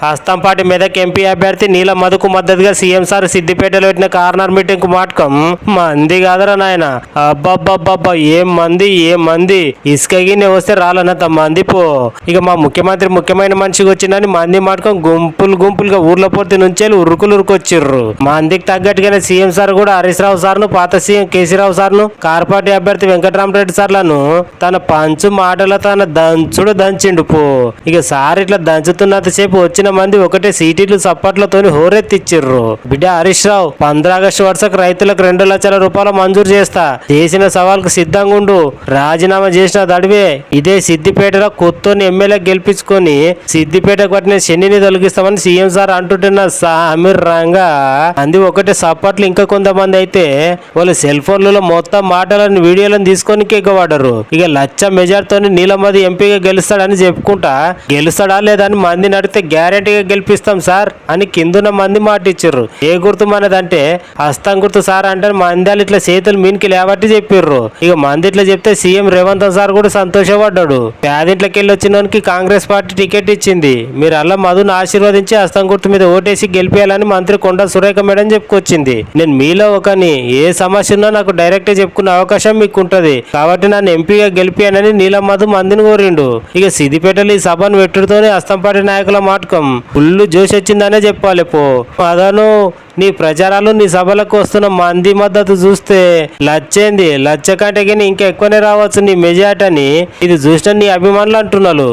హస్తంపాటి Medak MP అభ్యర్థి నీల మధుకు మద్దతుగా CM sir సిద్దిపేటలో పెట్టిన కార్నర్ మీటింగ్ కు మాటకం మంది కాదరా నాయన. అబ్బబ్బబ్బబ్బా ఏం మంది ఇసుకగినే వస్తే రాలనంత మంది పో. ఇక మా ముఖ్యమంత్రి ముఖ్యమైన మనిషికి వచ్చిందని మంది మాటకం గుంపులుగా ఊర్ల పూర్తి నుంచి ఉరుకులురుకొచ్చిర్రు. మందికి తగ్గట్టుగానే సీఎం సార్ కూడా హరీష్ రావు సార్ను, పాత సీఎం కేసీరావు సార్ను, కార్పాటి అభ్యర్థి వెంకటరామరెడ్డి సార్లను తన పంచు మాటల తన దంచిండు పో. ఇక సార్ ఇట్లా దంచుతున్నంతసేపు వచ్చిన మంది ఒకటే సీటీలు సప్పట్లతోని హోరెత్తిచ్చిర్రు. బిడ్డ హరీష్ రావు 15 ఆగస్టు వరుసకు రైతులకు 2 లక్షల రూపాయలు మంజూరు చేస్తా, చేసిన సవాల్కు సిద్ధంగా ఉండు, రాజీనామా చేసిన దడివే ఇదే సిద్దిపేటలో కొత్తని ఎమ్మెల్యే గెలిపించుకొని సిద్దిపేటకు పట్టిన శనిని తొలగిస్తామని సీఎం సార్ అంటుంటున్న సమీర్ రంగా అంది ఒకటే సప్పట్లు. ఇంకా కొంతమంది అయితే వాళ్ళు సెల్ ఫోన్లలో మొత్తం మాటలను వీడియోలను తీసుకొని ఎగ్గబడ్డరు. ఇక లచ్చ మెజార్టీతోని నీలమది ఎంపీగా గెలుస్తాడని చెప్పుకుంటా గెలుస్తాడా లేదా అని మంది నడితే గ్యారెంటీగా గెలిపిస్తాం సార్ అని కిందున్న మంది మాట ఇచ్చిర్రు. ఏ గుర్తు మనదంటే హస్తం గుర్తు సార్ అంటే మందాలు ఇట్లా చేతులు మీనికి లేవట్టి చెప్పిర్రు. ఇక మంది ఇట్లా చెప్తే సీఎం రేవంత్ సార్ కూడా సంతోషపడ్డాడు. పేదింట్లోకి వెళ్ళి వచ్చినోనికి కాంగ్రెస్ పార్టీ టికెట్ ఇచ్చింది, మీరు అలా మధును ఆశీర్వదించి హస్తం గుర్తు మీద ఓటేసి గెలిపేయాలని మంత్రి కొండ సురేఖ మేడం చెప్పుకొచ్చింది. నేను మీలో ఒకని, ఏ సమస్య ఉన్నా నాకు డైరెక్ట్ చెప్పుకునే అవకాశం మీకు ఉంటది కాబట్టి నన్ను ఎంపీగా గెలిపానని నీలం మధు మందిని కోరిండు. ఇక సిద్దిపేటలో ఈ సభను పెట్టుడుతోనే హస్తంపాటి నాయకుల మాటకం ఫుల్ జోష్ వచ్చిందనే చెప్పాలి పో. అదను నీ ప్రచారాలు నీ సభలకు వస్తున్న మంది మద్దతు చూస్తే లచ్చ కంటే ఇంకా ఎక్కువనే రావచ్చు నీ మెజార్టీ అని ఇది చూసిన నీ అభిమానులు అంటున్నారు.